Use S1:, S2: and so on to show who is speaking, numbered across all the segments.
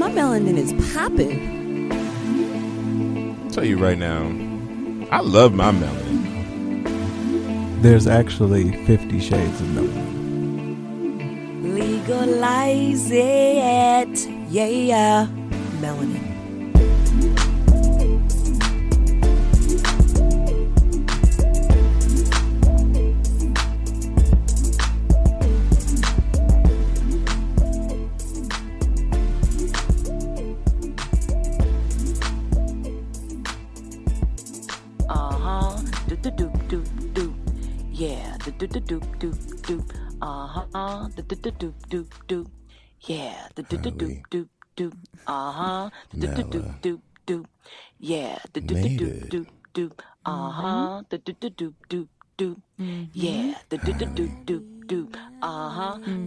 S1: my melanin is popping.
S2: I'll tell you right now, I love my melanin.
S3: There's actually 50 shades of melanin.
S1: Legalize it. Yeah. Melanin. Yeah, the doop doop doop doop. The doop doop doop doop. Yeah, the doop doop doop doop. The doop doop doop doop. Yeah, the doop doop doop doop. The doop doop doop doop. Yeah, the doop doop doop doop.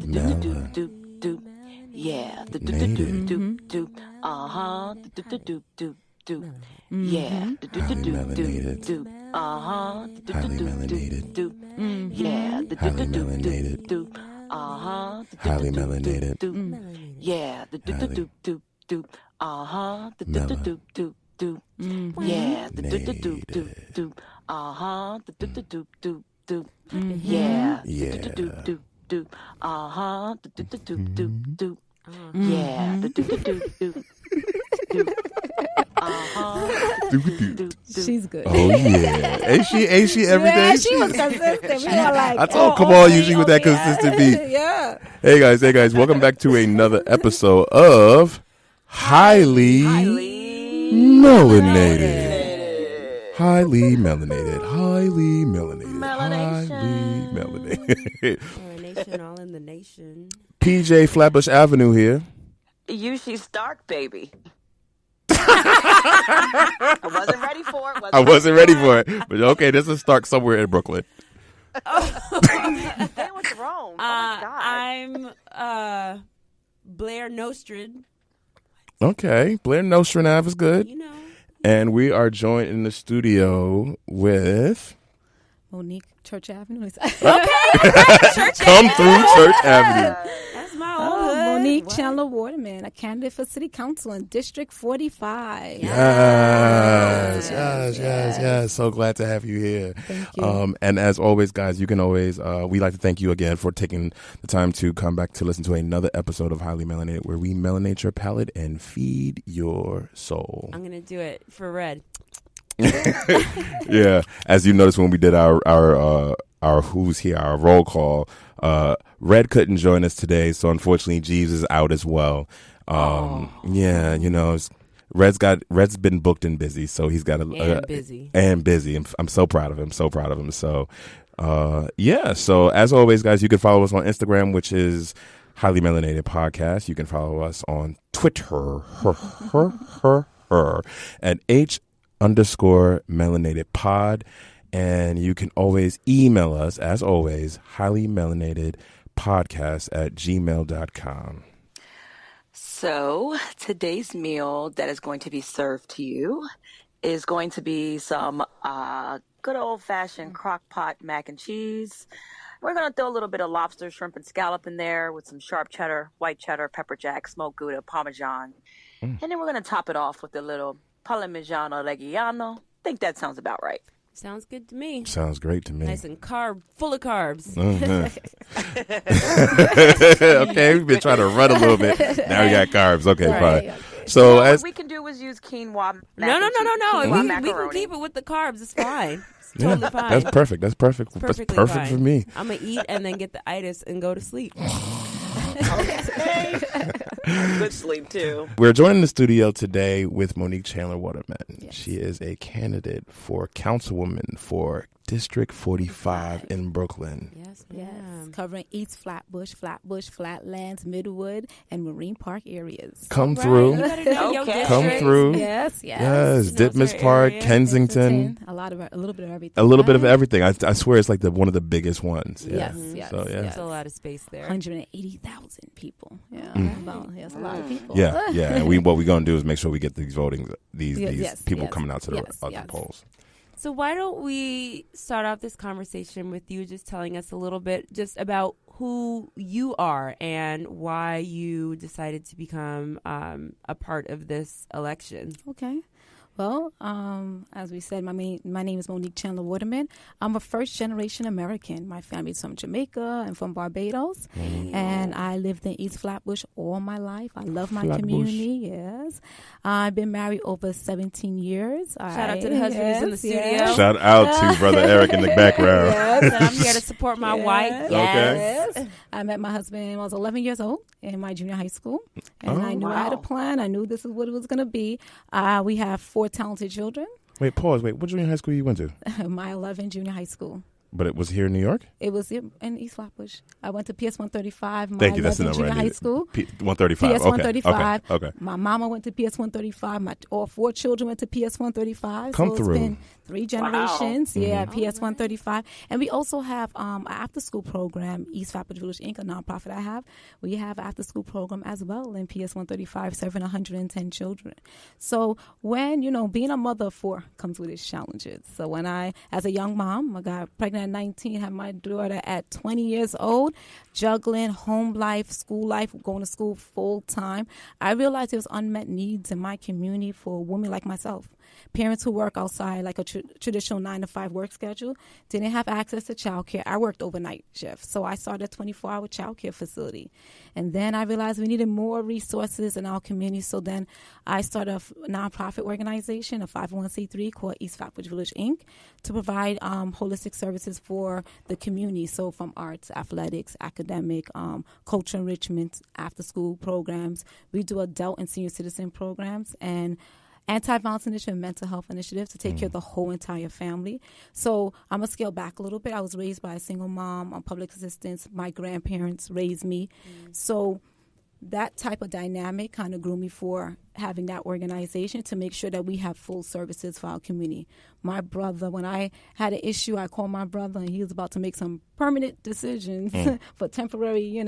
S1: The doop doop doop doop. Yeah, the doop doop doop doop. The doop doop doop doop. Yeah, the doop doop doop doop.
S2: Highly melanated.
S1: Yeah, the
S2: Highly melanated. Highly melanated.
S1: Yeah, the
S2: Highly
S1: the yeah, the
S2: melanated.
S1: yeah,
S2: Yeah.
S1: yeah,
S4: She's good.
S2: Oh yeah, ain't she every day?
S4: Yeah, she was consistent. We were like,
S2: I told come on, usually with that consistent beat.
S4: Yeah.
S2: Hey guys, welcome back to another episode of Highly Melanated. Highly melanated. Highly melanated. Highly melanated.
S4: Nation all in the nation.
S2: PJ Flatbush Avenue here.
S1: Usually Stark, baby. I wasn't ready for it.
S2: I wasn't ready for it, but okay, this is Stark somewhere in Brooklyn.
S1: Stay with Rome. Oh my God.
S4: I'm Blair Nostrand.
S2: Okay, Blair Nostrand Ave is good.
S4: You know.
S2: And we are joined in the studio with
S4: Monique Church Avenue.
S2: Come Through Church Avenue.
S4: That's my own hood.
S5: Monique Chandler-Waterman, a candidate for City Council in District 45.
S2: Yes. So glad to have you here.
S5: Thank you.
S2: And as always, guys, you can always, we like to thank you again for taking the time to come back to listen to another episode of Highly Melanated, where we melanate your palate and feed your soul.
S4: I'm going to do it for Red.
S2: Yeah. As you noticed when we did our who's here, our roll call, Red couldn't join us today, so unfortunately Geeves is out as well. Yeah, you know, Red's been booked and busy, so he's got busy. I'm so proud of him. So, yeah. So as always, guys, you can follow us on Instagram, which is Highly Melanated Podcast. You can follow us on Twitter at _melanated pod. And you can always email us, as always, highlymelanatedpodcast@gmail.com.
S1: So today's meal that is going to be served to you is going to be some good old-fashioned crock pot mac and cheese. We're going to throw a little bit of lobster, shrimp, and scallop in there with some sharp cheddar, white cheddar, pepper jack, smoked Gouda, Parmesan. And then we're going to top it off with a little Parmigiano Reggiano. I think that sounds about right.
S4: Sounds good to me.
S2: Sounds great to me.
S4: Nice and full of carbs.
S2: Okay, we've been trying to run a little bit. Now we got carbs. Okay,
S4: Right.
S2: fine. So
S1: what we can do is use quinoa.
S4: No.
S1: Quinoa
S4: We can keep it with the carbs. It's fine. It's
S2: yeah,
S4: totally fine.
S2: that's perfect. That's perfect.
S4: Perfectly
S2: That's perfect
S4: fine.
S2: for me.
S4: I'm going to eat and then get the itis and go to sleep.
S1: Good sleep too.
S2: We're joined in the studio today with Monique Chandler-Waterman.
S5: Yes.
S2: She is a candidate for Councilwoman for District 45 in Brooklyn.
S4: Yes,
S5: Yes,
S4: ma'am.
S5: covering East Flatbush, Flatlands, Midwood, and Marine Park areas.
S2: Come
S4: Right.
S2: through.
S4: You better know your
S1: Okay.
S2: Come
S4: districts.
S2: through.
S5: Yes.
S2: Yes,
S4: She knows
S2: Ditmas
S4: her
S2: Park,
S4: area.
S2: Kensington.
S5: A little bit of everything.
S2: A little bit of everything. I swear it's like one of the biggest ones. Yeah.
S5: Yes,
S4: Mhm.
S5: yes.
S2: So, yeah.
S4: There's a lot of space there.
S5: 180,000 people. Yeah, well, that's a lot of people.
S2: Yeah. And what we're going to do is make sure we get these
S5: Yes,
S2: people
S5: yes,
S2: coming out to the
S5: yes, yes.
S2: polls.
S4: So why don't we start off this conversation with you just telling us a little bit just about who you are and why you decided to become a part of this election.
S5: Okay. Well, as we said, my name is Monique Chandler-Waterman. I'm a first-generation American. My family's from Jamaica and from Barbados, and I lived in East Flatbush all my life. I love my community, yes. I've been married over 17 years.
S4: Shout out to the husband who's in the studio.
S5: Yes.
S2: Shout out to Brother Eric in the background.
S5: Yes.
S4: And I'm here to support my wife. Yes.
S2: Okay.
S5: I met my husband when I was 11 years old in my junior high school, and I knew I had a plan. I knew this is what it was going to be. We have 4 talented children.
S2: Wait, pause. Wait, what junior high school you went to?
S5: My 11 junior high school.
S2: But it was here in New York?
S5: It was in East Flatbush. I went to PS 135. My
S2: Thank you. That's the
S5: 11
S2: number
S5: junior
S2: I
S5: high
S2: needed.
S5: school.
S2: 135.
S5: PS 135.
S2: Okay.
S5: My mama went to PS 135. All 4 children went to PS 135.
S2: Come
S5: so
S2: through.
S5: It's been 3 generations.
S2: Wow.
S5: Yeah, PS 135. And we also have an after-school program, East Flatbush Village Inc., a nonprofit I have. We have an after-school program as well in PS 135, serving 110 children. So when, being a mother of 4 comes with its challenges. So when as a young mom, I got pregnant at 19, had my daughter at 20 years old, juggling home life, school life, going to school full time, I realized there was unmet needs in my community for women like myself. Parents who work outside like a traditional 9-to-5 work schedule didn't have access to childcare. I worked overnight shifts, so I started a 24-hour childcare facility. And then I realized we needed more resources in our community, so then I started a nonprofit organization, a 501c3 called East Flatbush Village Inc., to provide holistic services for the community, so from arts, athletics, academic, culture enrichment, after-school programs. We do adult and senior citizen programs, and anti-violence initiative, mental health initiative to take care of the whole entire family. So I'm going to scale back a little bit. I was raised by a single mom on public assistance. My grandparents raised me. So that type of dynamic kind of grew me for having that organization to make sure that we have full services for our community. My brother, when I had an issue, I called my brother, and he was about to make some permanent decisions for temporary,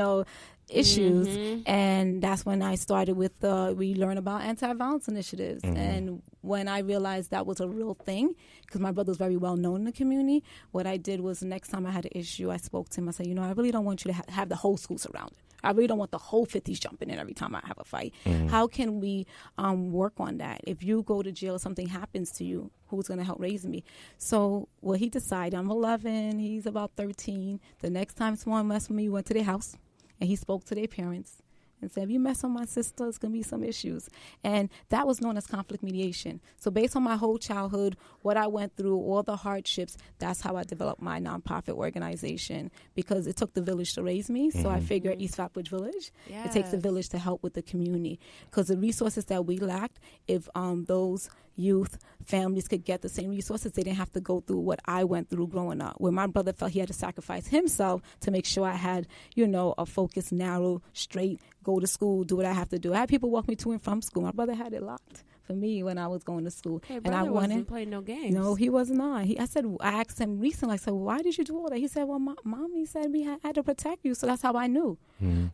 S5: issues. And that's when I started with, we learned about anti-violence initiatives. And when I realized that was a real thing, because my brother was very well known in the community, what I did was the next time I had an issue, I spoke to him. I said, I really don't want you to have the whole school surrounded. I really don't want the whole 50s jumping in every time I have a fight. How can we work on that? If you go to jail, something happens to you, who's going to help raise me? So what he decided, I'm 11, he's about 13. The next time someone messed with me, we went to their house, and he spoke to their parents and said, if you mess with my sister, it's going to be some issues. And that was known as conflict mediation. So based on my whole childhood, what I went through, all the hardships, that's how I developed my nonprofit organization, because it took the village to raise me. So I figured East Flatbush Village, it takes a village to help with the community. Because the resources that we lacked, if those youth families could get the same resources, they didn't have to go through what I went through growing up, where my brother felt he had to sacrifice himself to make sure I had, a focused, narrow, straight, go to school, do what I have to do. I had people walk me to and from school. My brother had it locked for me when I was going to school.
S4: Hey,
S5: and I
S4: wasn't playing no games.
S5: No, he was not. I asked him recently, I said, why did you do all that? He said, well, Mommy said we had to protect you, so that's how I knew.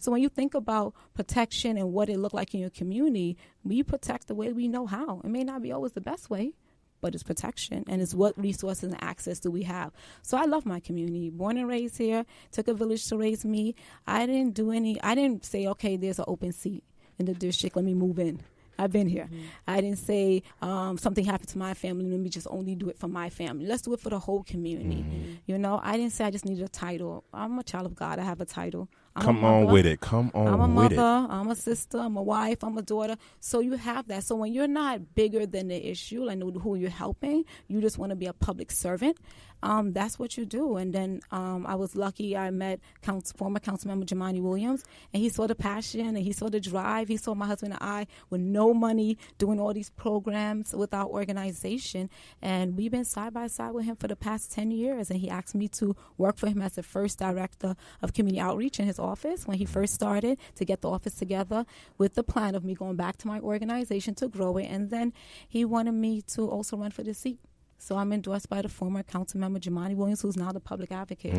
S5: So when you think about protection and what it looked like in your community, we protect the way we know how. It may not be always the best way, but it's protection, and it's what resources and access do we have. So I love my community. Born and raised here, took a village to raise me. I didn't say, okay, there's an open seat in the district, let me move in. I've been here. I didn't say something happened to my family, let me just only do it for my family. Let's do it for the whole community. I didn't say I just needed a title. I'm a child of God. I have a title.
S2: Come on with it.
S5: I'm a mother, I'm a sister, I'm a wife, I'm a daughter. So you have that. So when you're not bigger than the issue, like who you're helping, you just want to be a public servant. That's what you do. And then I was lucky. I met former Councilman Jumaane Williams, and he saw the passion and he saw the drive. He saw my husband and I with no money doing all these programs with our organization. And we've been side by side with him for the past 10 years. And he asked me to work for him as the first director of community outreach in his office when he first started, to get the office together with the plan of me going back to my organization to grow it. And then he wanted me to also run for the seat. So I'm endorsed by the former Councilman Jumaane Williams, who's now the public advocate,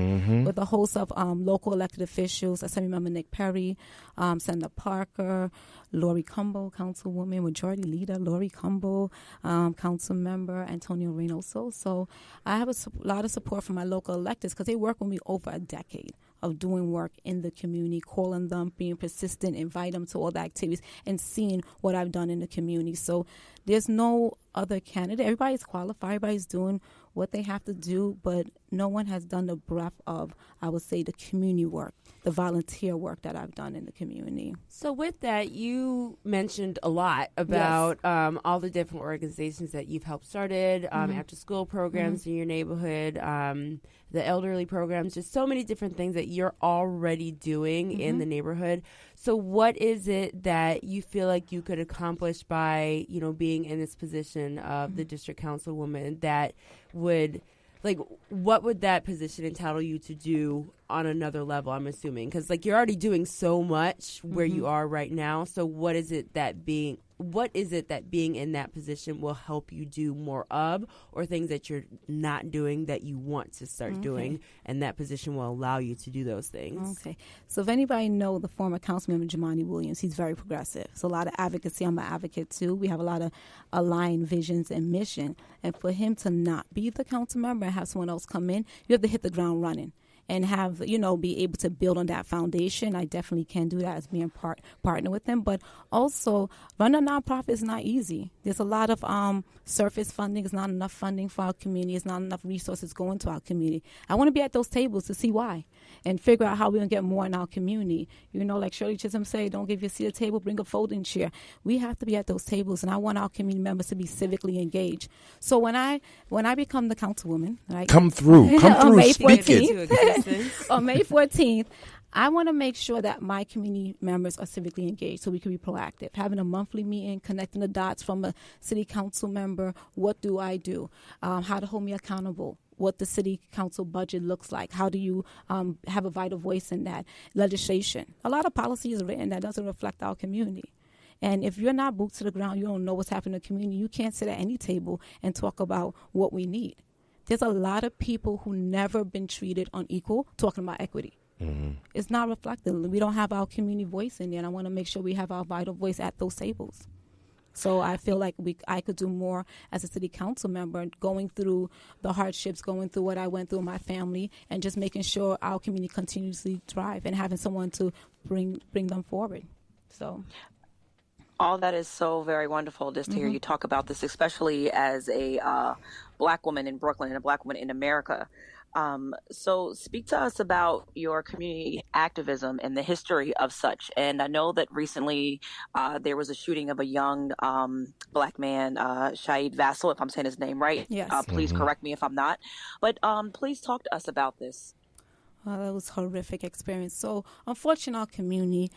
S5: with a host of local elected officials, Assemblyman Nick Perry, Senator Parker, Laurie Cumbo, Councilwoman, Majority Leader Laurie Cumbo, Council Member Antonio Reynoso. So I have a lot of support from my local electeds because they work with me over a decade of doing work in the community, calling them, being persistent, invite them to all the activities, and seeing what I've done in the community. So there's no other candidate. Everybody's qualified. Everybody's doing what they have to do, but no one has done the breadth of, I would say, the community work, the volunteer work that I've done in the community.
S4: So with that, you mentioned a lot about all the different organizations that you've helped started, after school programs in your neighborhood, the elderly programs, just so many different things that you're already doing in the neighborhood. So what is it that you feel like you could accomplish by, you know, being in this position of the district councilwoman that would, like, what would that position entitle you to do on another level, I'm assuming? Because, like, you're already doing so much where you are right now. So what is it that being in that position will help you do more of, or things that you're not doing that you want to start doing, and that position will allow you to do those things?
S5: Okay. So if anybody know the former Councilman Jumaane Williams, he's very progressive. So a lot of advocacy. I'm an advocate too. We have a lot of aligned visions and mission. And for him to not be the council member and have someone else come in, you have to hit the ground running and have, you know, be able to build on that foundation. I definitely can do that as being partner with them. But also, running a nonprofit is not easy. There's a lot of surface funding. It's not enough funding for our community. It's not enough resources going to our community. I want to be at those tables to see why and figure out how we're going to get more in our community. You know, like Shirley Chisholm say, don't give your seat a table, bring a folding chair. We have to be at those tables, and I want our community members to be civically engaged. So when I become the councilwoman, right?
S2: Come through,
S5: May
S2: speak
S5: 14th,
S2: it.
S5: on May 14th, I want to make sure that my community members are civically engaged so we can be proactive. Having a monthly meeting, connecting the dots from a city council member. What do I do? How to hold me accountable. What the city council budget looks like. How do you have a vital voice in that? Legislation. A lot of policy is written that doesn't reflect our community. And if you're not boots to the ground, you don't know what's happening in the community, you can't sit at any table and talk about what we need. There's a lot of people who never been treated unequal talking about equity. It's not reflected. We don't have our community voice in there, and I want to make sure we have our vital voice at those tables. So I feel like I could do more as a city council member, going through the hardships, going through what I went through in my family, and just making sure our community continuously thrive and having someone to bring them forward. So
S1: all that is so very wonderful just to hear you talk about this, especially as a Black woman in Brooklyn and a Black woman in America. So speak to us about your community activism and the history of such. And I know that recently there was a shooting of a young Black man, Shahid Vassal, if I'm saying his name right.
S5: Yes.
S1: Please correct me if I'm not. But please talk to us about this.
S5: That was a horrific experience. So unfortunately, our community,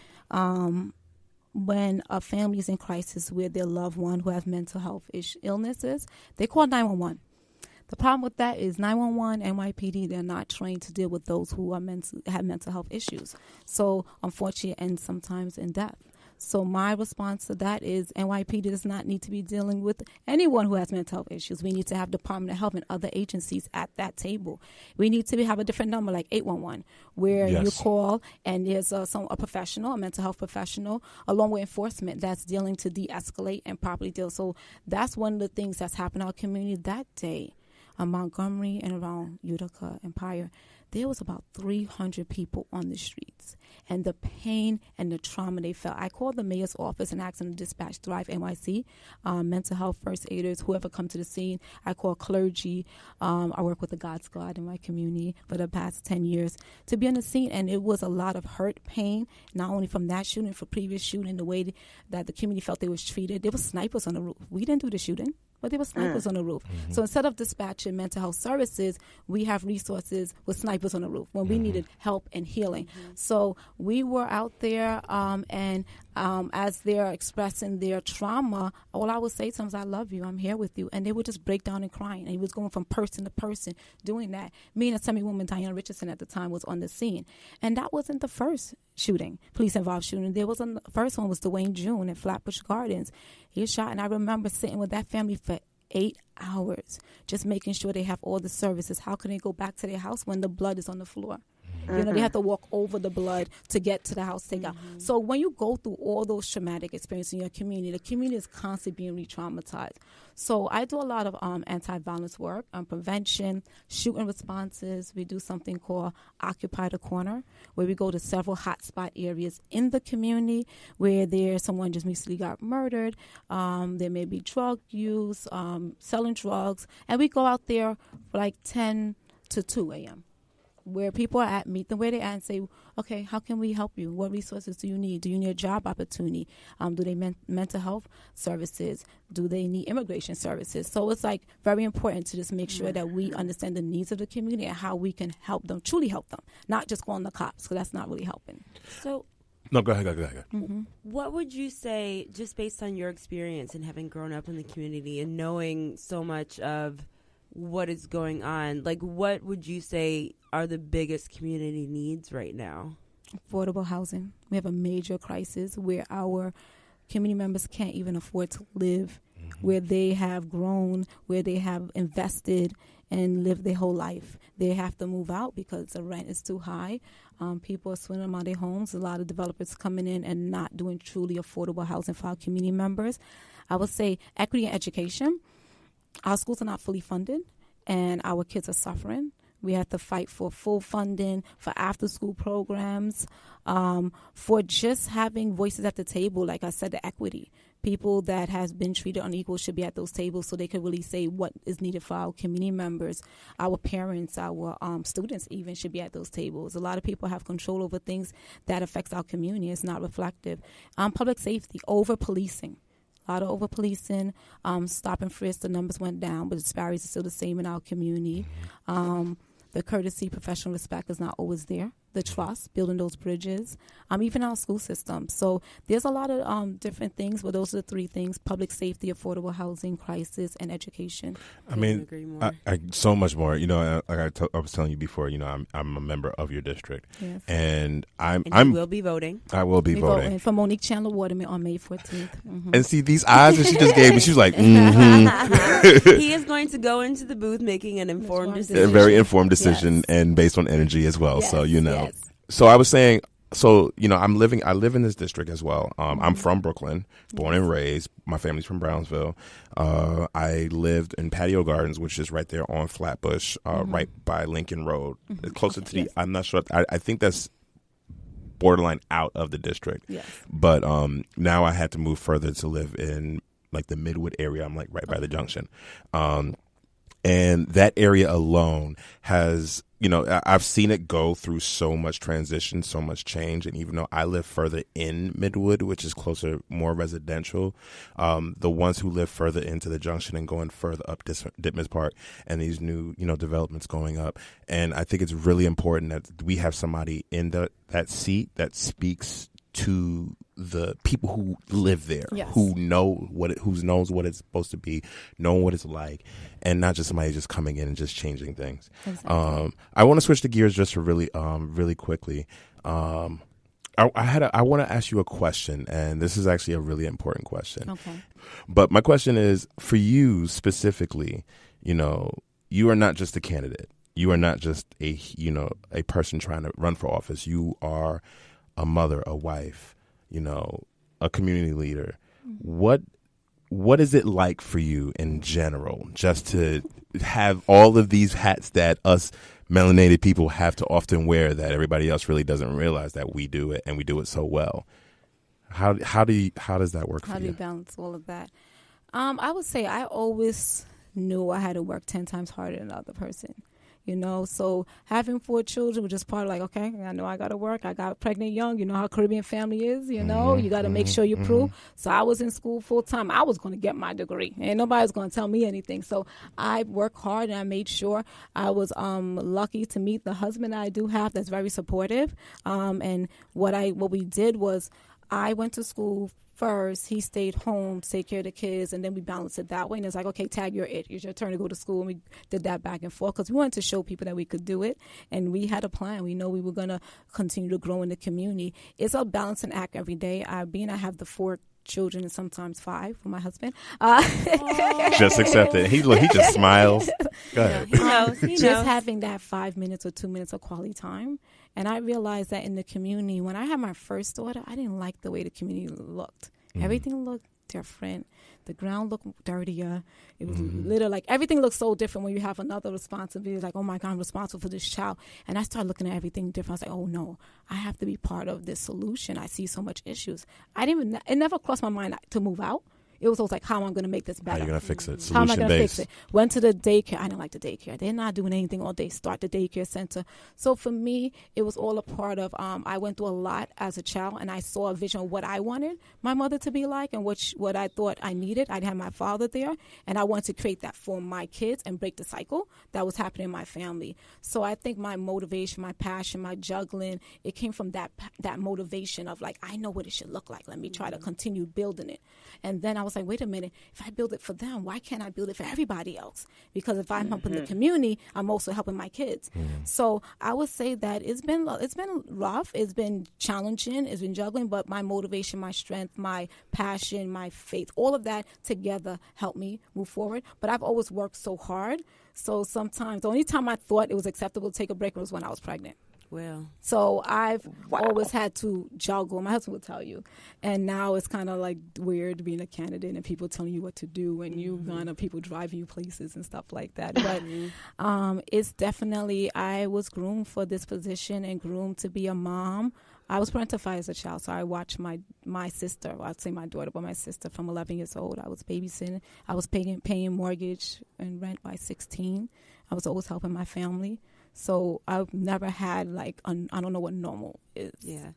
S5: when a family is in crisis with their loved one who has mental health illnesses, they call 911. The problem with that is 911, NYPD, they're not trained to deal with those who are have mental health issues. So unfortunately, it ends sometimes in death. So my response to that is NYPD does not need to be dealing with anyone who has mental health issues. We need to have Department of Health and other agencies at that table. We need to have a different number like 811 where you call and there's a professional, a mental health professional, along with enforcement that's dealing to de-escalate and properly deal. So that's one of the things that's happened in our community that day. Montgomery and around Utica, Empire, there was about 300 people on the streets. And the pain and the trauma they felt. I called the mayor's office and asked them to dispatch Thrive NYC, mental health first aiders, whoever come to the scene. I call clergy. I work with the God Squad in my community for the past 10 years to be on the scene. And it was a lot of hurt, pain, not only from that shooting, for previous shooting, the way that the community felt they was treated. There were snipers on the roof. We didn't do the shooting, but there were snipers on the roof. So instead of dispatching mental health services, we have resources with snipers on the roof when we needed help and healing. So we were out there, and as they're expressing their trauma, all I would say to them is, I love you, I'm here with you. And they would just break down and crying. And he was going from person to person doing that. Me and Assemblywoman Diana Richardson at the time was on the scene. And that wasn't the first shooting, police-involved shooting. There was the first one was Dwayne June at Flatbush Gardens. He was shot, and I remember sitting with that family for 8 hours, just making sure they have all the services. How can they go back to their house when the blood is on the floor? You know, they have to walk over the blood to get to the house takeout. So when you go through all those traumatic experiences in your community, the community is constantly being re-traumatized. So I do a lot of anti-violence work, prevention, shooting responses. We do something called Occupy the Corner, where we go to several hotspot areas in the community where someone just recently got murdered. There may be drug use, selling drugs. And we go out there for like 10 to 2 a.m. where people are at, meet them where they're at and say, okay, how can we help you? What resources do you need? Do you need a job opportunity? Do they mental health services? Do they need immigration services? So it's like very important to just make sure that we understand the needs of the community and how we can help them, truly help them, not just calling the cops, because that's not really helping.
S4: So
S2: No, go ahead.
S4: what would you say, just based on your experience and having grown up in the community and knowing so much of what is going on, like what would you say are the biggest community needs right now?
S5: Affordable housing. We have a major crisis where our community members can't even afford to live where they have grown, where they have invested and lived their whole life. They have to move out because the rent is too high. People are swindling them out of their homes. A lot of developers coming in and not doing truly affordable housing for our community members. I would say equity in education. Our schools are not fully funded, and our kids are suffering. We have to fight for full funding, for after-school programs, for just having voices at the table. Like I said, the equity. People that has been treated unequal should be at those tables so they can really say what is needed for our community members. Our parents, our students even should be at those tables. A lot of people have control over things that affects our community. It's not reflective. Public safety, over-policing. A lot of over-policing, stop and frisk, the numbers went down, but the disparities are still the same in our community. The courtesy, professional respect is not always there. The trust, building those bridges, even our school system. So there's a lot of different things, but those are the three things: public safety, affordable housing, crisis, and education.
S2: I mean, I so much more. You know, like I was telling you before, you know, I'm a member of your district.
S5: Yes.
S2: And I
S4: will be voting.
S2: I will be voting.
S5: For Monique Chandler-Waterman on May 14th.
S2: And see, these eyes that she just gave me, she was like,
S4: He is going to go into the booth making an informed decision.
S2: A very informed decision,
S5: Yes.
S2: and based on energy as well.
S5: Yes,
S2: So, you know.
S5: yes.
S2: So I was saying, so, you know, I live in this district as well. I'm from Brooklyn, born and raised. My family's from Brownsville. I lived in Patio Gardens, which is right there on Flatbush, right by Lincoln Road, closer to the, I'm not sure, I think that's borderline out of the district.
S5: Yes.
S2: But now I had to move further to live in like the Midwood area. I'm like right by the junction. And that area alone has, you know, I've seen it go through so much transition, so much change. And even though I live further in Midwood, which is closer, more residential, the ones who live further into the junction and going further up Ditmas Park and these new, you know, developments going up. And I think it's really important that we have somebody in that seat that speaks to the people who live there,
S5: yes.
S2: who knows what it's supposed to be, knowing what it's like, and not just somebody just coming in and just changing things.
S5: Exactly.
S2: I want to switch the gears just for really quickly. I want to ask you a question, and this is actually a really important question.
S5: Okay.
S2: But my question is for you specifically. You know, you are not just a candidate. You are not just a person trying to run for office. You are a mother, a wife, you know, a community leader. What is it like for you in general, just to have all of these hats that us melanated people have to often wear that everybody else really doesn't realize that we do it, and we do it so well? How does that work for you?
S5: How do you balance all of that? I would say I always knew I had to work 10 times harder than the other person. You know, so having 4 children was just part of like, okay, I know I got to work. I got pregnant young. You know how Caribbean family is, you know. You got to make sure you prove. So I was in school full time. I was going to get my degree. And nobody's going to tell me anything. So I worked hard, and I made sure I was lucky to meet the husband I do have that's very supportive. And what we did was I went to school first. He stayed home to take care of the kids, and then we balanced it that way. And it's like, okay, Tag, you're it. It's your turn to go to school. And we did that back and forth because we wanted to show people that we could do it. And we had a plan. We know we were going to continue to grow in the community. It's a balancing act every day. I have the 4 children and sometimes 5 for my husband.
S2: Just accept it. He just smiles. Go ahead.
S4: He knows.
S5: Just having that 5 minutes or 2 minutes of quality time. And I realized that in the community, when I had my first daughter, I didn't like the way the community looked. Everything looked different. The ground looked dirtier. It was literally like everything looks so different when you have another responsibility. Like, oh my God, I'm responsible for this child. And I started looking at everything different. I was like, oh no, I have to be part of this solution. I see so much issues. It never crossed my mind to move out. It was always like, how am I going to make this better?
S2: How are you going to fix it?
S5: How am I going to fix
S2: Solution-based.
S5: it? Went to the daycare. I didn't like the daycare. They're not doing anything all day. Start the daycare center. So for me, it was all a part of, I went through a lot as a child, and I saw a vision of what I wanted my mother to be like and what I thought I needed. I'd had my father there, and I wanted to create that for my kids and break the cycle that was happening in my family. So I think my motivation, my passion, my juggling, it came from that motivation of like, I know what it should look like. Let me try to continue building it. And then I was like, wait a minute. If I build it for them, why can't I build it for everybody else? Because if I'm helping the community, I'm also helping my kids. So I would say that it's been rough, it's been challenging, it's been juggling, but my motivation, my strength, my passion, my faith, all of that together helped me move forward. But I've always worked so hard. So sometimes the only time I thought it was acceptable to take a break was when I was pregnant.
S4: Well,
S5: so I've always had to juggle. My husband will tell you. And now it's kind of like weird being a candidate and people telling you what to do and you people driving you places and stuff like that. But it's definitely, I was groomed for this position and groomed to be a mom. I was parentified as a child, so I watched my sister, I'd say my daughter, but my sister from 11 years old. I was babysitting. I was paying mortgage and rent by 16. I was always helping my family. So I've never had I don't know what normal is.
S4: Yeah.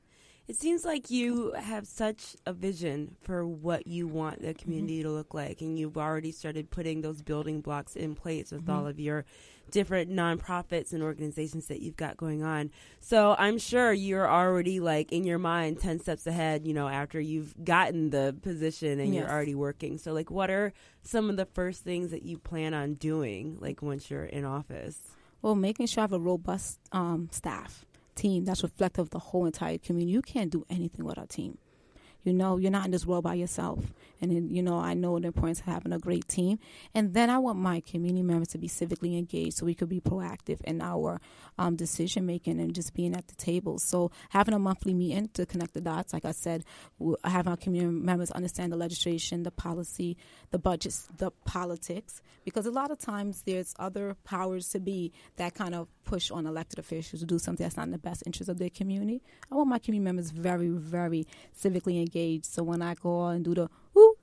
S4: It seems like you have such a vision for what you want the community to look like, and you've already started putting those building blocks in place with all of your different nonprofits and organizations that you've got going on. So I'm sure you're already in your mind 10 steps ahead, after you've gotten the position and you're already working. So what are some of the first things that you plan on doing once you're in office?
S5: Well, making sure I have a robust staff team that's reflective of the whole entire community. You can't do anything without a team. You're not in this world by yourself. And then, I know the importance of having a great team. And then I want my community members to be civically engaged so we could be proactive in our decision making and just being at the table. So having a monthly meeting to connect the dots, like I said, having our community members understand the legislation, the policy, the budgets, the politics, because a lot of times there's other powers to be that kind of push on elected officials to do something that's not in the best interest of their community. I want my community members very, very civically engaged. So when I go and do the woo,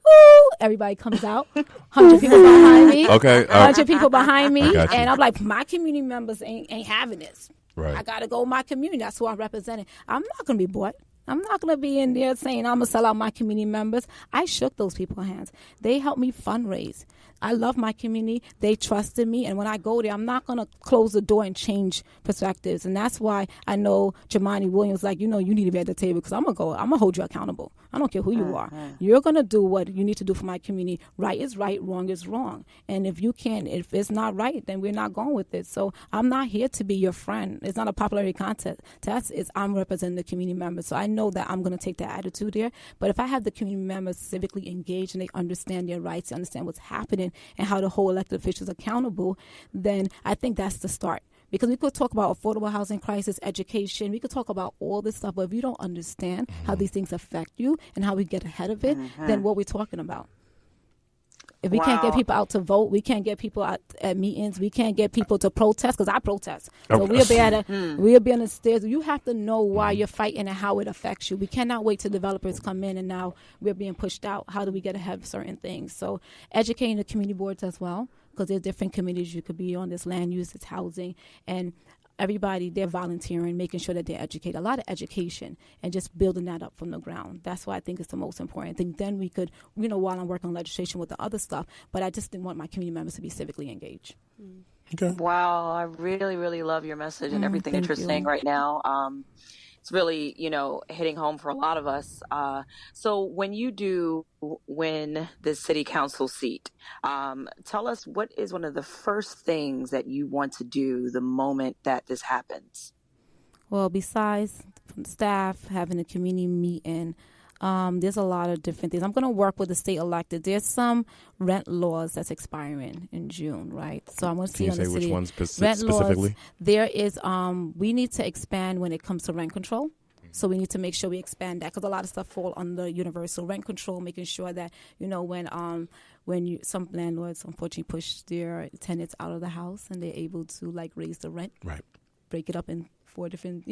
S5: everybody comes out, 100 people behind me.
S2: Okay.
S5: 100 people behind me.
S2: Got you.
S5: And I'm like, my community members ain't having this.
S2: Right.
S5: I got to go with my community. That's who I'm representing. I'm not going to be bought. I'm not going to be in there saying I'm going to sell out my community members. I shook those people's hands. They helped me fundraise. I love my community. They trusted me. And when I go there, I'm not going to close the door and change perspectives. And that's why I know Jumaane Williams, you need to be at the table because I'm going to hold you accountable. I don't care who you are. You're going to do what you need to do for my community. Right is right, wrong is wrong. And if it's not right, then we're not going with it. So I'm not here to be your friend. It's not a popularity contest. I'm representing the community members. So I know that I'm going to take that attitude there. But if I have the community members civically engaged and they understand their rights, they understand what's happening and how the whole elected officials are accountable, then I think that's the start. Because we could talk about affordable housing crisis, education. We could talk about all this stuff. But if you don't understand how these things affect you and how we get ahead of it, then what we're talking about. If we can't get people out to vote, we can't get people out at meetings, we can't get people to protest, because I protest. So we'll be on the stairs. You have to know why you're fighting and how it affects you. We cannot wait till developers come in and now we're being pushed out. How do we get ahead of certain things? So educating the community boards as well, because there's different committees you could be on. This land use, it's housing, and everybody, they're volunteering, making sure that they're educated. A lot of education and just building that up from the ground. That's why I think it's the most important thing. Then we could, while I'm working on legislation with the other stuff, but I just didn't want my community members to be civically engaged.
S2: Okay.
S1: Wow, I really, really love your message and everything that you're saying right now. It's really, hitting home for a lot of us. So when you do win the city council seat, tell us what is one of the first things that you want to do the moment that this happens?
S5: Well, besides from staff having a community meeting, There's a lot of different things. I'm going to work with the state elected. There's some rent laws that's expiring in June, right? So I'm going to see on the city.
S2: Can you say which ones
S5: Rent
S2: specifically?
S5: Laws, there is, we need to expand when it comes to rent control. So we need to make sure we expand that because a lot of stuff fall under universal rent control, making sure that, when some landlords unfortunately push their tenants out of the house and they're able to raise the rent,
S2: right?
S5: Break it up in 4 different,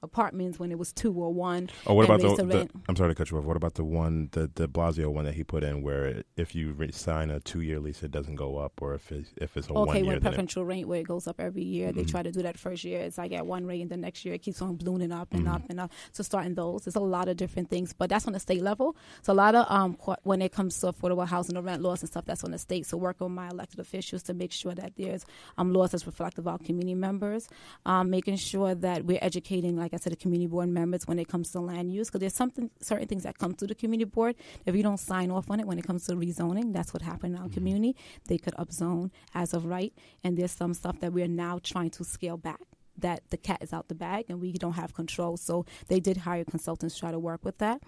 S5: apartments when it was 2 or 1.
S2: Oh, what about the I'm sorry to cut you off. What about the one, the Blasio one that he put in where if you sign a 2-year lease, it doesn't go up, or if it's a 1 year?
S5: Okay, when preferential rate where it goes up every year, they try to do that first year. It's at one rate, and the next year it keeps on ballooning up and up and up. So starting those, there's a lot of different things, but that's on the state level. So a lot of when it comes to affordable housing, the rent laws and stuff, that's on the state. So working with my elected officials to make sure that there's laws that's reflective of our community members, making sure that we're educating, like I said, the community board members when it comes to land use, because there's certain things that come through the community board. If you don't sign off on it when it comes to rezoning, that's what happened in our community. They could upzone as of right, and there's some stuff that we're now trying to scale back, that the cat is out the bag and we don't have control. So they did hire consultants to try to work with that.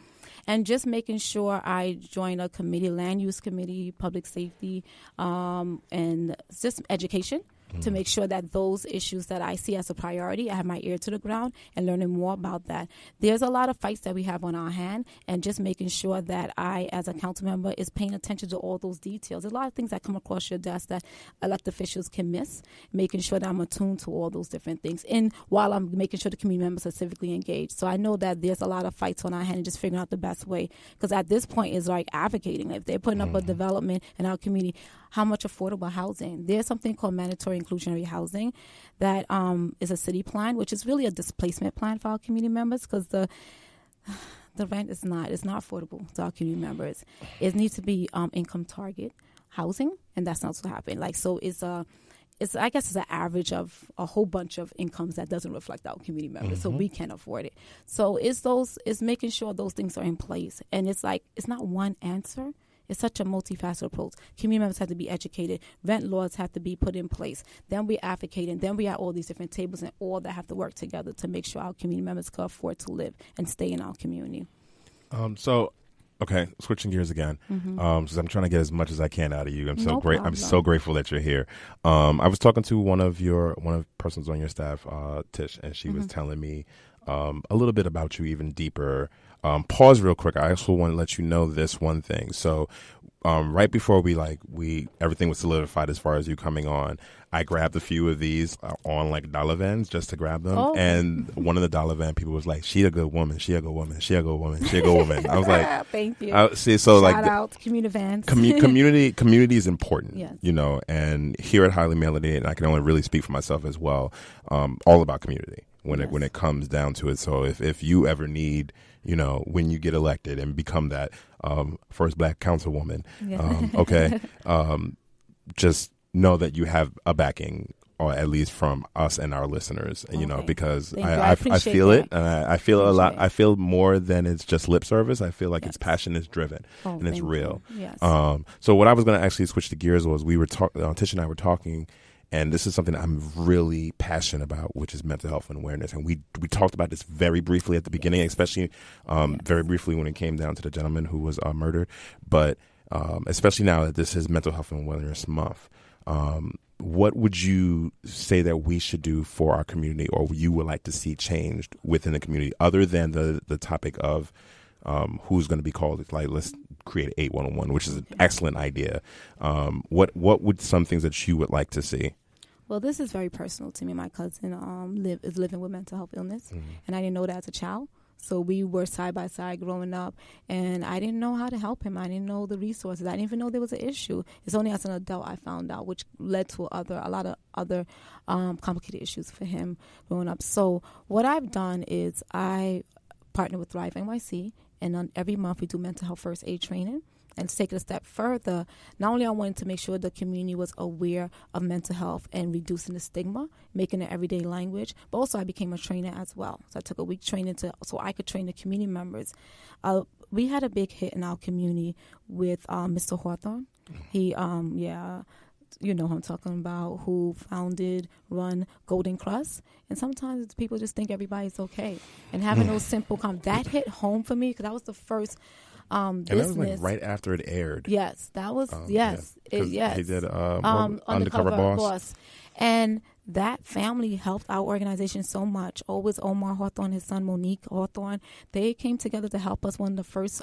S5: And just making sure I join a committee, land use committee, public safety, and just education, to make sure that those issues that I see as a priority, I have my ear to the ground and learning more about that. There's a lot of fights that we have on our hand, and just making sure that I, as a council member, is paying attention to all those details. There's a lot of things that come across your desk that elected officials can miss, making sure that I'm attuned to all those different things, and while I'm making sure the community members are civically engaged. So I know that there's a lot of fights on our hand and just figuring out the best way, because at this point it's advocating. If they're putting up a development in our community, how much affordable housing? There's something called mandatory inclusionary housing that is a city plan, which is really a displacement plan for our community members, because the rent is not affordable to our community members. It needs to be income target housing, and that's not what happened. So it's I guess it's an average of a whole bunch of incomes that doesn't reflect our community members, so we can't afford it. So it's making sure those things are in place, and it's not one answer. It's such a multifaceted approach. Community members have to be educated. Rent laws have to be put in place. Then we advocate, and then we have all these different tables and all that have to work together to make sure our community members can afford to live and stay in our community.
S2: Okay, switching gears again, because I'm trying to get as much as I can out of you. I'm so
S5: problem.
S2: I'm so grateful that you're here. I was talking to one of persons on your staff, Tish, and she was telling me a little bit about you even deeper. Pause real quick. I also want to let you know this one thing. So right before we everything was solidified as far as you coming on, I grabbed a few of these on dollar vans just to grab them. Oh. And one of the dollar van people was like, "She a good woman. She a good woman. She a good woman. She a good woman." I was like,
S5: "Thank you."
S2: See, so
S5: shout out to community vans.
S2: Community is important,
S5: yes.
S2: And here at Highly Melanated, and I can only really speak for myself as well, all about community when it comes down to it. So if you ever need, when you get elected and become that first Black councilwoman, just know that you have a backing, or at least from us and our listeners, because I feel it, and I feel a lot. I feel more than it's just lip service. I feel like it's passion is driven and it's real.
S5: Yes.
S2: So what I was going to actually switch the gears was we were talking, Tish and I were talking, and this is something I'm really passionate about, which is mental health and awareness. And we talked about this very briefly at the beginning, especially very briefly when it came down to the gentleman who was murdered. But especially now that this is Mental Health and Awareness Month, what would you say that we should do for our community, or you would like to see changed within the community, other than the topic of who's going to be called? It's let's create 8101, which is an excellent idea. What would some things that you would like to see?
S5: Well, this is very personal to me. My cousin is living with mental health illness, and I didn't know that as a child. So we were side by side growing up, and I didn't know how to help him. I didn't know the resources. I didn't even know there was an issue. It's only as an adult I found out, which led to a lot of other complicated issues for him growing up. So what I've done is I partner with Thrive NYC, and every month we do mental health first aid training. And to take it a step further, not only I wanted to make sure the community was aware of mental health and reducing the stigma, making it everyday language, but also I became a trainer as well. So I took a week training so I could train the community members. We had a big hit in our community with Mr. Hawthorne. He, you know who I'm talking about, who run Golden Crust. And sometimes people just think everybody's okay. And having those simple that hit home for me because that was the first
S2: and
S5: business.
S2: that was like right after it aired.
S5: Yes, that was,
S2: yes.
S5: Yes.
S2: He did Undercover Boss.
S5: And that family helped our organization so much. Always Omar Hawthorne, his son Monique Hawthorne, they came together to help us. One of the first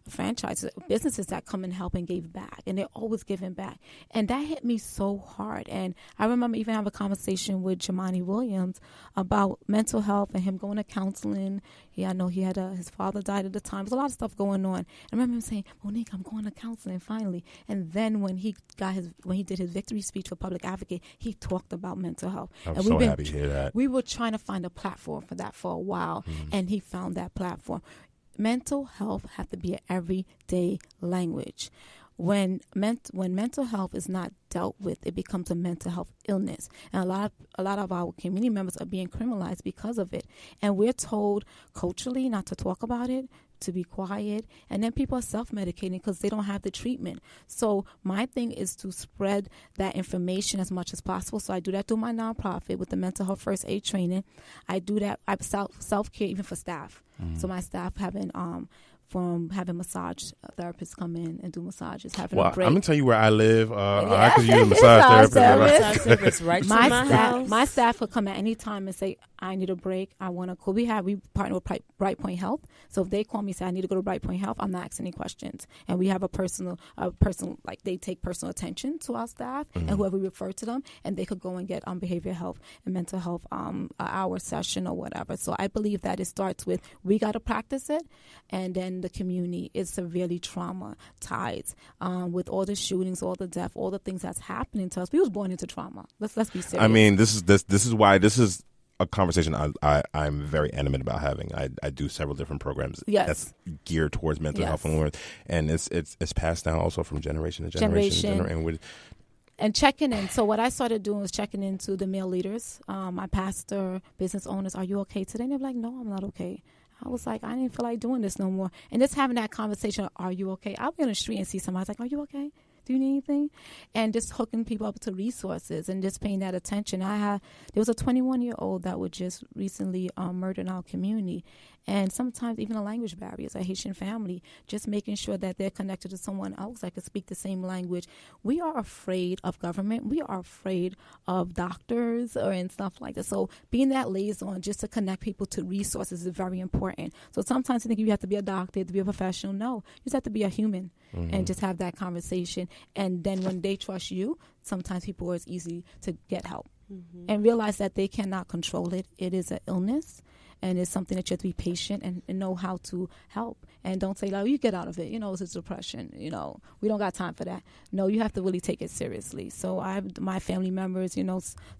S5: franchise businesses that come and help and gave back, and they're always giving back. And that hit me so hard. And I remember even having a conversation with Jumaane Williams about mental health and him going to counseling. I know he had his father died at the time. There's a lot of stuff going on. I remember him saying, "Monique, I'm going to counseling finally." And then when he did his victory speech for Public Advocate, he talked about mental health.
S2: I'm so happy to hear that.
S5: We were trying to find a platform for that for a while, and he found that platform. Mental health have to be an everyday language. When mental health is not dealt with, it becomes a mental health illness, and a lot of our community members are being criminalized because of it. And we're told culturally not to talk about it, to be quiet, and then people are self-medicating because they don't have the treatment. So my thing is to spread that information as much as possible. So I do that through my nonprofit with the mental health first aid training. I do that. I self-care even for staff. So my staff from having massage therapists come in and do massages, having a break.
S2: I'm going to tell you where I live. I could use a massage therapist.
S4: Right
S5: my staff would come at any time and say, "I need a break. I want to go." We partner with Bright Point Health. So if they call me and say, "I need to go to Bright Point Health," I'm not asking any questions. And we have a personal, like they take personal attention to our staff and whoever we refer to them, and they could go and get behavioral health and mental health an hour session or whatever. So I believe that it starts with we got to practice it, and then the community is severely traumatized with all the shootings, all the death, all the things that's happening to us. We was born into trauma. Let's be serious.
S2: I mean, this is why this is a conversation I'm very animate about having. I do several different programs that's geared towards mental health and awareness, and it's passed down also from generation to generation.
S5: And checking in. So what I started doing was checking into the male leaders, my pastor, business owners. "Are you okay today?" And they're like, "No, I'm not okay." I was like, I didn't feel like doing this no more. And just having that conversation, "Are you okay?" I'll be on the street and see somebody. I was like, "Are you okay? Do you need anything?" And just hooking people up to resources and just paying that attention. There was a 21-year-old that was just recently murdered in our community. And sometimes even the language barriers, a Haitian family, just making sure that they're connected to someone else that can speak the same language. We are afraid of government. We are afraid of doctors and stuff like that. So being that liaison just to connect people to resources is very important. So sometimes I think you have to be a doctor to be a professional. No, you just have to be a human and just have that conversation. And then when they trust you, sometimes people are easy to get help and realize that they cannot control it. It is an illness. And it's something that you have to be patient and know how to help. And don't say, "Oh, you get out of it. It's a depression. We don't got time for that." No, you have to really take it seriously. So my family members,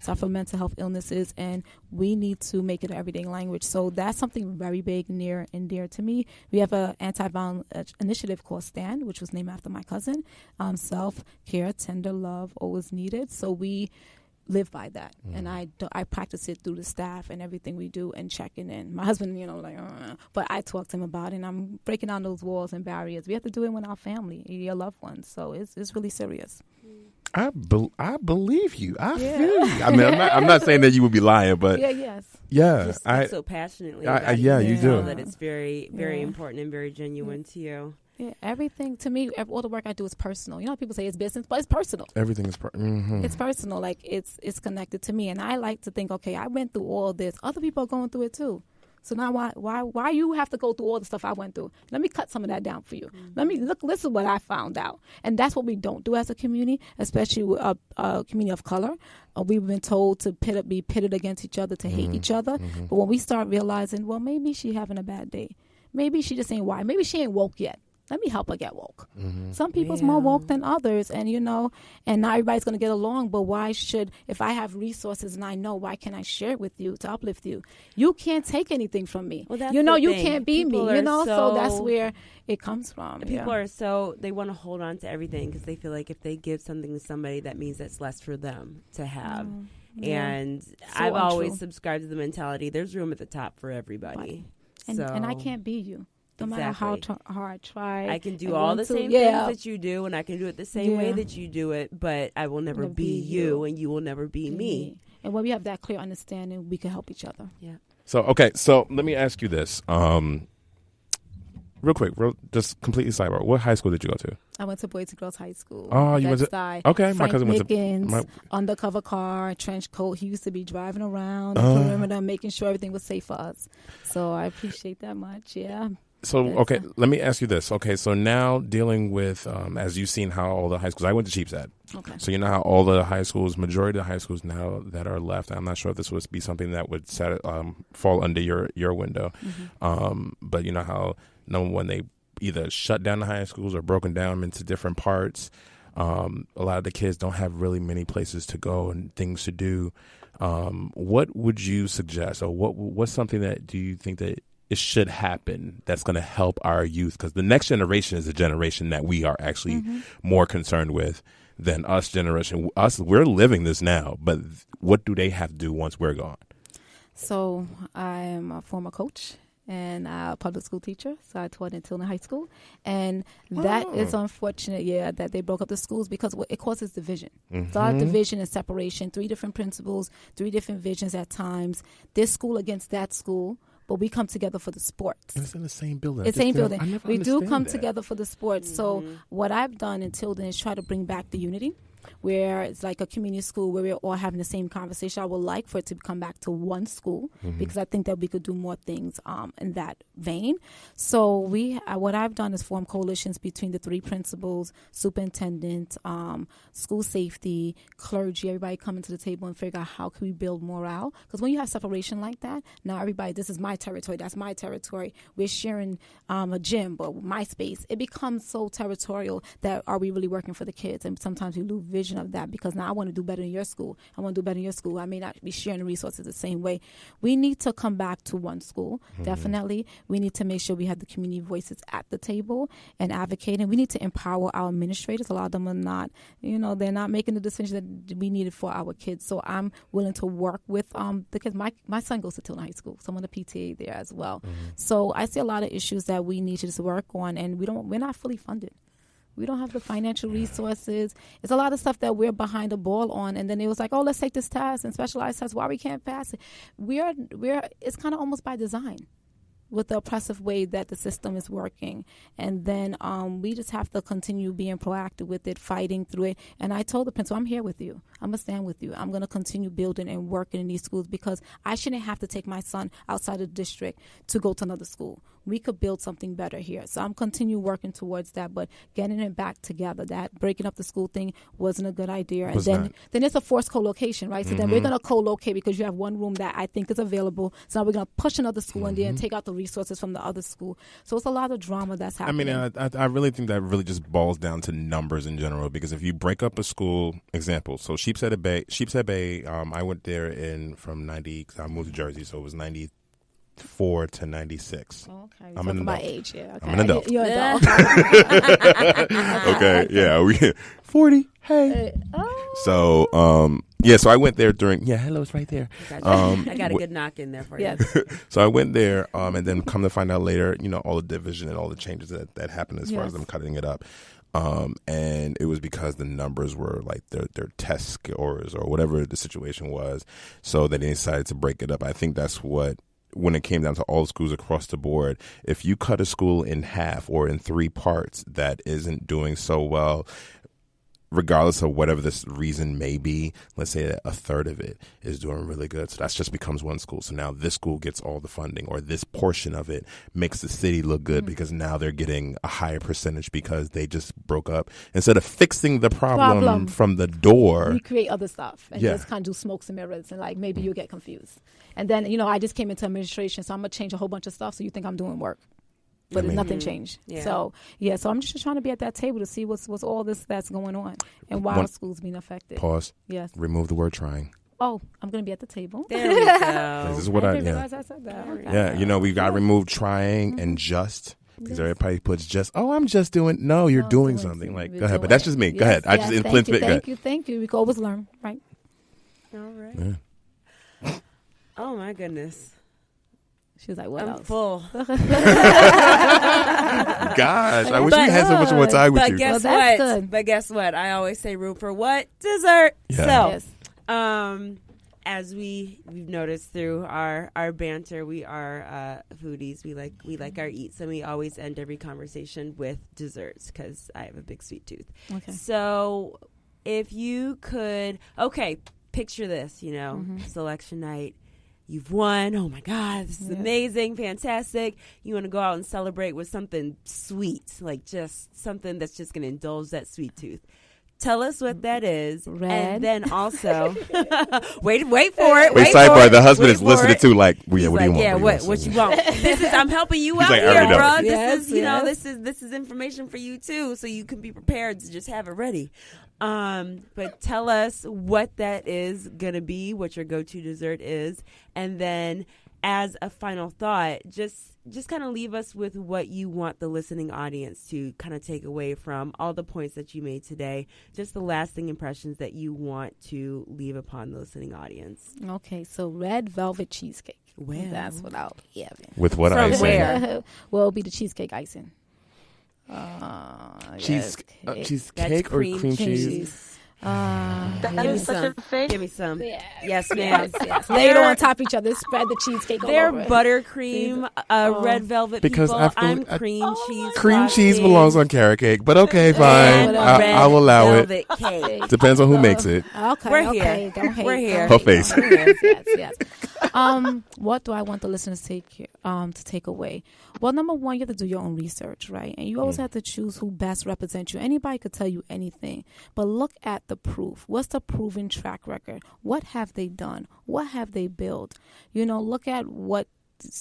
S5: suffer from mental health illnesses, and we need to make it an everyday language. So that's something very big, near and dear to me. We have an anti-violence initiative called STAND, which was named after my cousin. Self-care, tender love, always needed. So we live by that, and I practice it through the staff and everything we do and checking in. My husband, but I talk to him about it, and I'm breaking down those walls and barriers. We have to do it with our family, your loved ones. So it's really serious.
S2: I believe you. I feel you. I mean, I'm not saying that you would be lying, but
S5: yeah.
S4: Just speak so passionately. About
S2: you do.
S4: That it's very, very important and very genuine to you.
S5: Yeah, everything to me, all the work I do is personal. People say it's business, but it's personal.
S2: Everything is
S5: It's personal. Like it's connected to me, and I like to think, okay, I went through all this. Other people are going through it too. So now why you have to go through all the stuff I went through? Let me cut some of that down for you. Let me listen what I found out. And that's what we don't do as a community, especially with a community of color. We've been told to be pitted against each other, to hate each other. But when we start realizing, well, maybe she having a bad day. Maybe she just ain't wired. Maybe she ain't woke yet. Let me help her get woke. Some people's more woke than others, and and not everybody's going to get along. But why should, if I have resources and I know, why can't I share it with you to uplift you? You can't take anything from me.
S4: Well, that's
S5: you
S4: thing.
S5: Can't be
S4: people
S5: me. So that's where it comes from.
S4: People are they want to hold on to everything because they feel like if they give something to somebody, that means that's less for them to have. And I've always subscribed to the mentality: there's room at the top for everybody.
S5: And I can't be you. No matter how hard I try.
S4: I can do all the same things that you do, and I can do it the same way
S5: Yeah.
S4: that you do it, but I will never be you, and you will never be me.
S5: And when we have that clear understanding, we can help each other.
S4: Yeah.
S2: So let me ask you this. Real quick, just completely sidebar. What high school did you go to?
S5: I went to Boys and Girls High School.
S2: Oh, you went to... Okay, my cousin went
S5: to... undercover car, trench coat. He used to be driving around the perimeter, making sure everything was safe for us. So I appreciate that much, yeah.
S2: So, okay, let me ask you this. Okay, so now dealing with, as you've seen how all the high schools... I went to Cheapsad.
S5: Okay.
S2: So you know how all the high schools, majority of the high schools now that are left, I'm not sure if this would be something that would fall under your window. Mm-hmm. But you know how when they either shut down the high schools or broken down into different parts, a lot of the kids don't have really many places to go and things to do. What would you suggest, or what's something that do you think that it should happen that's going to help our youth? Because the next generation is a generation that we are actually more concerned with than us generation. We're living this now, but what do they have to do once we're gone?
S5: So I am a former coach and a public school teacher. So I taught in Tilden High School. And that is unfortunate, that they broke up the schools because it causes division. It's a lot of division and separation, 3 different principals, 3 different visions at times. This school against that school. But we come together for the sports.
S2: It's in the same building.
S5: It's the same building. We do come together for the sports. So what I've done in Tilden is try to bring back the unity, where it's like a community school where we're all having the same conversation. I would like for it to come back to one school because I think that we could do more things in that vein. So what I've done is form coalitions between the 3 principals, superintendent, school safety, clergy, everybody coming to the table and figure out how can we build morale. Because when you have separation like that, now everybody, this is my territory, that's my territory. We're sharing a gym, but my space. It becomes so territorial that are we really working for the kids? And sometimes we lose vision of that because now I want to do better in your school. I want to do better in your school. I may not be sharing the resources the same way. We need to come back to one school, definitely. We need to make sure we have the community voices at the table and advocating. We need to empower our administrators. A lot of them are not, they're not making the decisions that we needed for our kids. So I'm willing to work with the kids. My son goes to Tilden High School, so I'm on the PTA there as well. So I see a lot of issues that we need to just work on, and we're not fully funded. We don't have the financial resources. It's a lot of stuff that we're behind the ball on. And then it was like, let's take this test and specialized test. Why we can't pass it? It's kind of almost by design with the oppressive way that the system is working. And then we just have to continue being proactive with it, fighting through it. And I told the principal, I'm here with you. I'm going to stand with you. I'm going to continue building and working in these schools because I shouldn't have to take my son outside of the district to go to another school. We could build something better here. So I'm continue working towards that, but getting it back together, that breaking up the school thing wasn't a good idea. And then it's a forced co-location, right? So then we're going to co-locate because you have one room that I think is available. So now we're going to push another school in there and take out the resources from the other school. So it's a lot of drama that's happening.
S2: I mean, I really think that really just boils down to numbers in general, because if you break up a school, example, so Sheepshead Bay, I went there from 90, because I moved to Jersey, so it was 94 to 96.
S5: Okay,
S2: I'm an adult.
S5: My age, yeah. Okay.
S2: I'm an adult.
S5: You're an adult.
S2: Okay, yeah, we 40. Hey. So, so I went there hello, it's right there.
S4: I got a good knock in there for you.
S2: So I went there, and then come to find out later, all the division and all the changes that happened as far as them cutting it up. And it was because the numbers were like their test scores or whatever the situation was. So they decided to break it up. I think that's when it came down to all schools across the board, if you cut a school in half or in 3 parts that isn't doing so well, regardless of whatever this reason may be, let's say that a third of it is doing really good. So that just becomes one school. So now this school gets all the funding, or this portion of it makes the city look good because now they're getting a higher percentage because they just broke up. Instead of fixing the problem from the door,
S5: we create other stuff and just kind of do smokes and mirrors, and like maybe you'll get confused. And then, I just came into administration, so I'm going to change a whole bunch of stuff so you think I'm doing work. But nothing changed. Yeah. So I'm just trying to be at that table to see what's all this that's going on and why our schools being affected.
S2: Pause.
S5: Yes.
S2: Remove the word trying.
S5: Oh, I'm going to be at the table.
S4: There we go.
S2: This is what I
S5: realize I said that. Okay.
S2: Yeah, we got to remove trying and just. Because everybody puts just, I'm just doing. No, you're doing something. Like, go ahead. But that's just me. Go ahead. I just influence it.
S5: Thank you. We can always learn, right?
S4: All right. Yeah. Oh, my goodness.
S5: She was like, what
S4: I'm
S5: else?
S4: full.
S2: Gosh, I wish we had so much more time with you.
S4: Guess
S5: that's
S4: what?
S5: good.
S4: But guess what? I always say room for what? Dessert.
S2: Yeah.
S4: So,
S5: Yes.
S4: as we've noticed through our banter, we are foodies. We like our eats, and we always end every conversation with desserts because I have a big sweet tooth.
S5: Okay.
S4: So, if you could, picture this. Selection night. You've won. Oh my God, this is amazing, fantastic. You want to go out and celebrate with something sweet, like just something that's just going to indulge that sweet tooth. Tell us what that is.
S5: Red.
S4: And then also, wait for it.
S2: Wait, sidebar. The husband is listening to like, what do you want?
S4: Yeah, what you want? I'm helping you out
S2: like, I
S4: here,
S2: already know.
S4: bro.
S5: Yes,
S4: This is information for you too, so you can be prepared to just have it ready. But tell us what that is gonna be, what your go-to dessert is, and then as a final thought, just kind of leave us with what you want the listening audience to kind of take away from all the points that you made today. Just the lasting impressions that you want to leave upon the listening audience.
S5: Okay, so red velvet cheesecake.
S4: Well,
S5: That's what I'll be having.
S2: With what
S4: From
S2: I say?
S4: where?
S5: Well, it'll be the cheesecake icing.
S2: Cheesecake or cream cheese?
S1: That is such a fake.
S4: Give me some.
S5: Yeah.
S4: Yes, ma'am.
S5: Yes. Lay it on top of each other. Spread the cheesecake all
S4: They're
S5: over it.
S4: buttercream, red velvet
S2: Because
S4: people.
S2: I'm
S4: cream cheese.
S2: Cream cheese
S4: frosting
S2: belongs on carrot cake, but okay, fine.
S4: and
S5: whatever.
S2: I'll allow it.
S4: velvet cake.
S2: Depends on who makes it.
S5: Okay,
S4: We're
S5: okay.
S4: here.
S5: Don't hate.
S4: We're here.
S2: Her face.
S5: Yes. What do I want the listeners to take away? Well, number one, you have to do your own research, right? And you always have to choose who best represents you. Anybody could tell you anything, but look at the proof. What's the proven track record? What have they done? What have they built? Look at what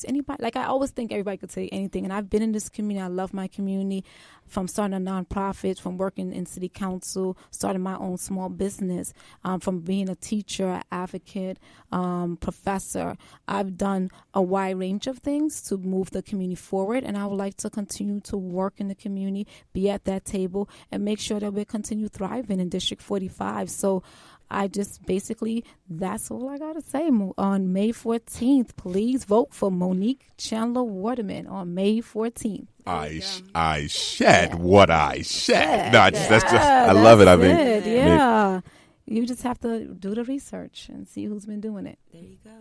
S5: anybody, like I always think everybody could say anything, and I've been in this community. I love my community, from starting a nonprofit, from working in city council, starting my own small business, from being a teacher, an advocate, professor. I've done a wide range of things to move the community forward, and I would like to continue to work in the community, be at that table, and make sure that we continue thriving in District 45. So I just basically, that's all I got to say. On May 14th, please vote for Monique Chandler-Waterman on May 14th.
S2: I shed what I shed. No, I love it. I mean,
S5: yeah. You just have to do the research and see who's been doing it.
S4: There you go.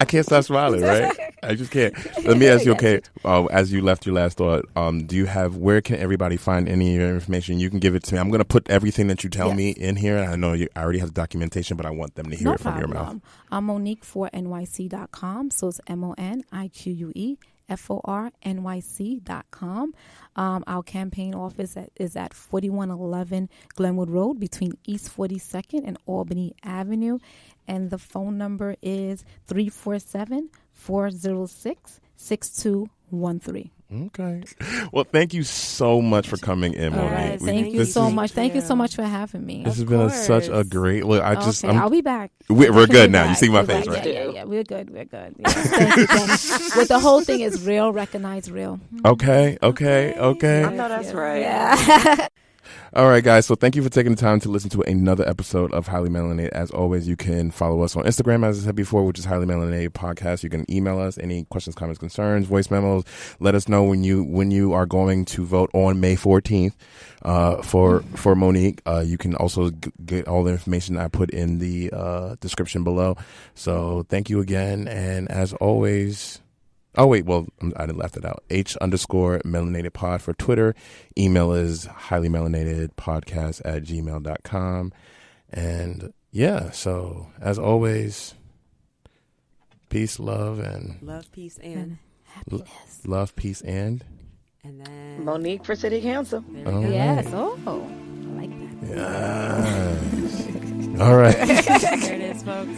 S2: I can't stop smiling, right? I just can't. Let me ask you, okay, as you left your last thought, where can everybody find any of your information? You can give it to me. I'm going to put everything that you tell me in here. I know I already have the documentation, but I want them to hear it from your mouth.
S5: I'm Monique for NYC.com. So it's MoniqueForNYC.com. Our campaign office is at 4111 Glenwood Road between East 42nd and Albany Avenue. And the phone number is 347-406-6213.
S2: Okay. Well, thank you so much for coming in, Monique.
S5: Right, thank you so much. Thank you so much for having me.
S2: This has been such a great. Look,
S5: I'll be back.
S2: We're good now. You see my face, right?
S5: Yeah. We're good. Yes, thank you. With the whole thing is real, recognize real.
S2: Okay.
S1: I know that's right.
S5: Yeah.
S2: All right, guys. So thank you for taking the time to listen to another episode of Highly Melanated. As always, you can follow us on Instagram, as I said before, which is Highly Melanated Podcast. You can email us any questions, comments, concerns, voice memos. Let us know when you are going to vote on May 14th for Monique. You can also get all the information I put in the description below. So thank you again, and as always. Oh, wait, well, I left it out. H_melanatedpod for Twitter. Email is highlymelanatedpodcast@gmail.com. And yeah, so as always, peace, love, and
S4: love, peace, and
S5: happiness.
S2: Love, peace, and
S4: then
S1: Monique for City Council.
S5: Yes. Oh, I like that.
S2: yes. All right.
S4: there it is, folks.